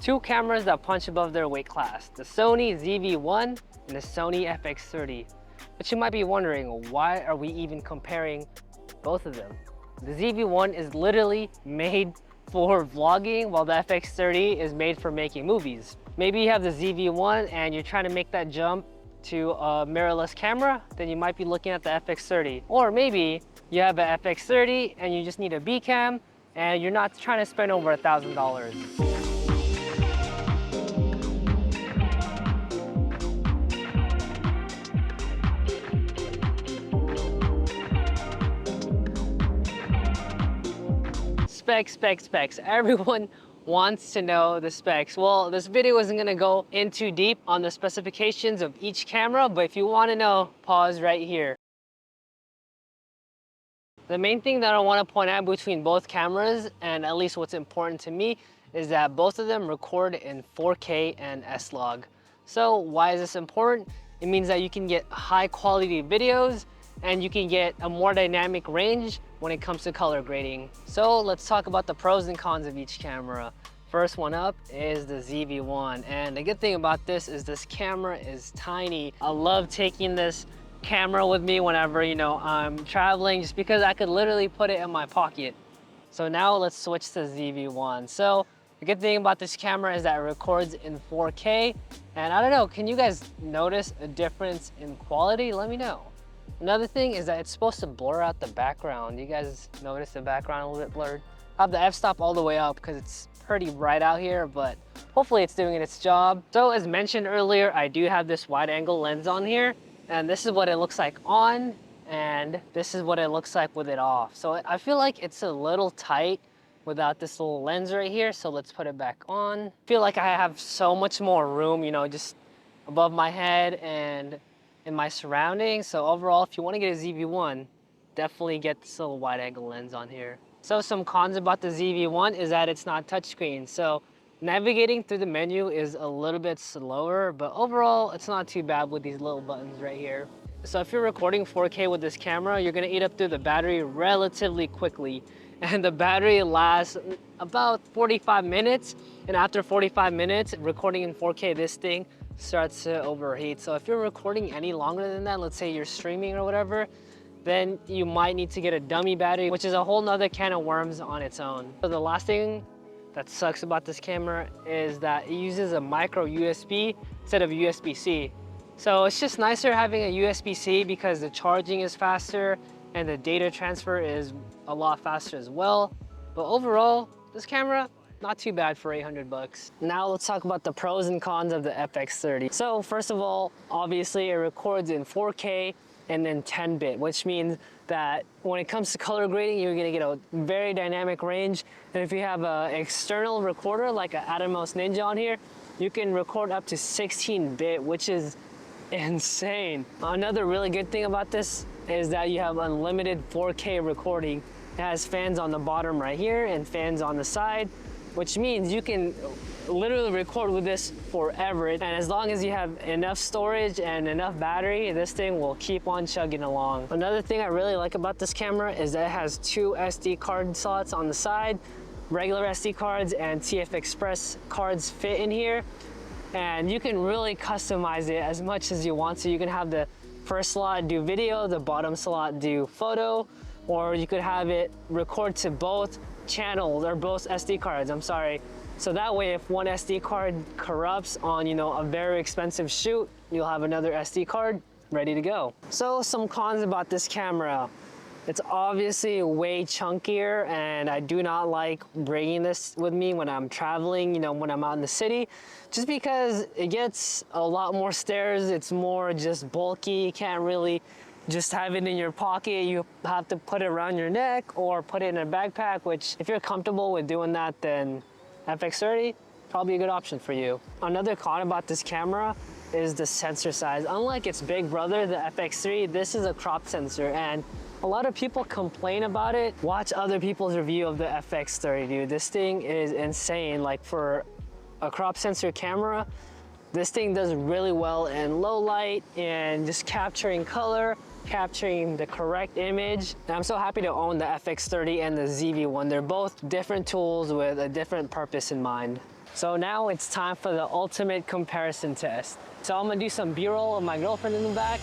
Two cameras that punch above their weight class, the Sony ZV-1 and the Sony FX30. But you might be wondering, why are we even comparing both of them? The ZV-1 is literally made for vlogging, while the FX30 is made for making movies. Maybe you have the ZV-1 and you're trying to make that jump to a mirrorless camera, then you might be looking at the FX30. Or maybe you have an FX30 and you just need a B cam and you're not trying to spend over $1,000. Specs. Everyone wants to know the specs. Well, this video isn't gonna go in too deep on the specifications of each camera, but if you wanna know, pause right here. The main thing that I wanna point out between both cameras, and at least what's important to me, is that both of them record in 4K and S-Log. So why is this important? It means that you can get high quality videos and you can get a more dynamic range when it comes to color grading. So let's talk about the pros and cons of each camera. First one up is the ZV-1, and the good thing about this is this camera is tiny. I love taking this camera with me whenever I'm traveling, just because I could literally put it in my pocket. So now let's switch to ZV-1. So the good thing about this camera is that it records in 4K, and I don't know, can you guys notice a difference in quality? Let me know. Another thing is that it's supposed to blur out the background. You guys notice the background a little bit blurred? I have the f-stop all the way up because it's pretty bright out here, but hopefully it's doing its job. So as mentioned earlier, I do have this wide angle lens on here, and this is what it looks like on, and this is what it looks like with it off. So I feel like it's a little tight without this little lens right here, so let's put it back on. I feel like I have so much more room, just above my head and in my surroundings. So overall, if you want to get a ZV-1, definitely get this little wide angle lens on here. So some cons about the ZV-1 is that it's not touchscreen. So navigating through the menu is a little bit slower, but overall it's not too bad with these little buttons right here. So if you're recording 4K with this camera, you're gonna eat up through the battery relatively quickly. And the battery lasts about 45 minutes. And after 45 minutes, recording in 4K, this thing starts to overheat. So if you're recording any longer than that, let's say you're streaming or whatever, then you might need to get a dummy battery, which is a whole nother can of worms on its own. So the last thing that sucks about this camera is that it uses a micro USB instead of USB-C. So it's just nicer having a USB-C because the charging is faster and the data transfer is a lot faster as well. But overall, this camera, not too bad for 800 bucks. Now let's talk about the pros and cons of the FX30. So first of all, obviously it records in 4K and then 10-bit, which means that when it comes to color grading, you're gonna get a very dynamic range. And if you have an external recorder like an Atomos Ninja on here, you can record up to 16-bit, which is insane. Another really good thing about this is that you have unlimited 4K recording. It has fans on the bottom right here and fans on the side, which means you can literally record with this forever. And as long as you have enough storage and enough battery, this thing will keep on chugging along. Another thing I really like about this camera is that it has two SD card slots on the side. Regular SD cards and TF Express cards fit in here. And you can really customize it as much as you want. So you can have the first slot do video, the bottom slot do photo, or you could have it record to both channels or both SD cards, I'm sorry. So that way, if one SD card corrupts on, a very expensive shoot, you'll have another SD card ready to go. So some cons about this camera. It's obviously way chunkier, and I do not like bringing this with me when I'm traveling, when I'm out in the city, just because it gets a lot more stairs. It's more just bulky. You can't really just have it in your pocket. You have to put it around your neck or put it in a backpack, which if you're comfortable with doing that, then FX30, probably a good option for you. Another con about this camera is the sensor size. Unlike its big brother, the FX3, this is a crop sensor, and a lot of people complain about it. Watch other people's review of the FX30, dude. This thing is insane. Like, for a crop sensor camera, this thing does really well in low light and just capturing color, capturing the correct image. And I'm so happy to own the FX30 and the ZV-1. They're both different tools with a different purpose in mind. So now it's time for the ultimate comparison test. So I'm gonna do some B-roll of my girlfriend in the back.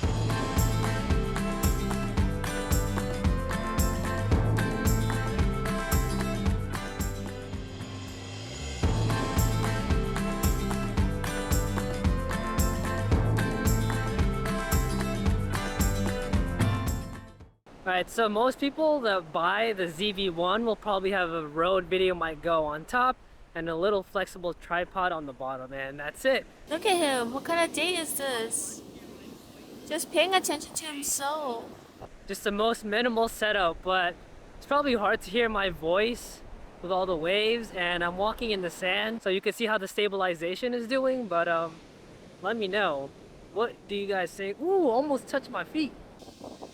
Alright, so most people that buy the ZV-1 will probably have a road video mic go on top and a little flexible tripod on the bottom, and that's it. Look at him. What kind of date is this? Just paying attention to himself. Just the most minimal setup, but it's probably hard to hear my voice with all the waves, and I'm walking in the sand, so you can see how the stabilization is doing, but let me know. What do you guys think? Ooh, almost touched my feet.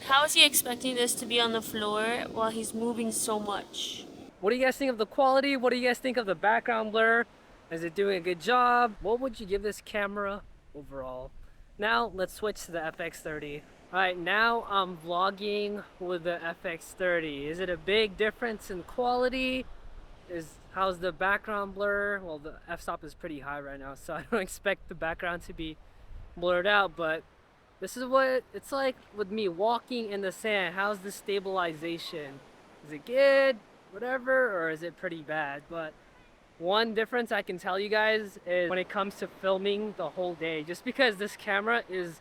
How is he expecting this to be on the floor while he's moving so much? What do you guys think of the quality? What do you guys think of the background blur? Is it doing a good job? What would you give this camera overall? Now let's switch to the FX30. All right, now I'm vlogging with the FX30. Is it a big difference in quality? How's the background blur? Well, the f-stop is pretty high right now, so I don't expect the background to be blurred out, but this is what it's like with me walking in the sand. How's the stabilization? Is it good, whatever, or is it pretty bad? But one difference I can tell you guys is when it comes to filming the whole day, just because this camera is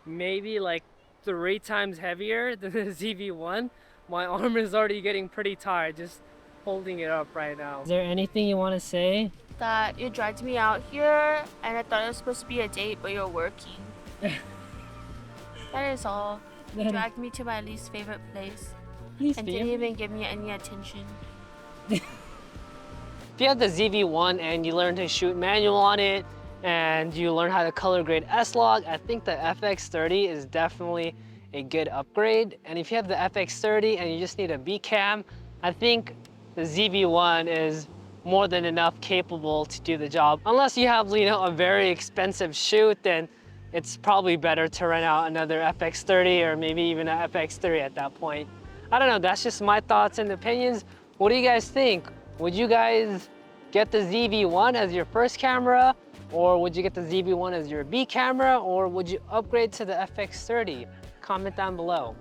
maybe like 3 times heavier than the ZV-1, my arm is already getting pretty tired just holding it up right now. Is there anything you want to say? That you dragged me out here and I thought it was supposed to be a date, but you're working. That is all. You dragged me to my least favorite place and didn't even give me any attention. If you have the ZV-1 and you learn to shoot manual on it and you learn how to color grade S-Log, I think the FX30 is definitely a good upgrade. And if you have the FX30 and you just need a B cam, I think the ZV-1 is more than enough capable to do the job. Unless you have, you know, a very expensive shoot, then it's probably better to rent out another FX30 or maybe even an FX3 at that point. I don't know, that's just my thoughts and opinions. What do you guys think? Would you guys get the ZV-1 as your first camera? Or would you get the ZV-1 as your B camera? Or would you upgrade to the FX30? Comment down below.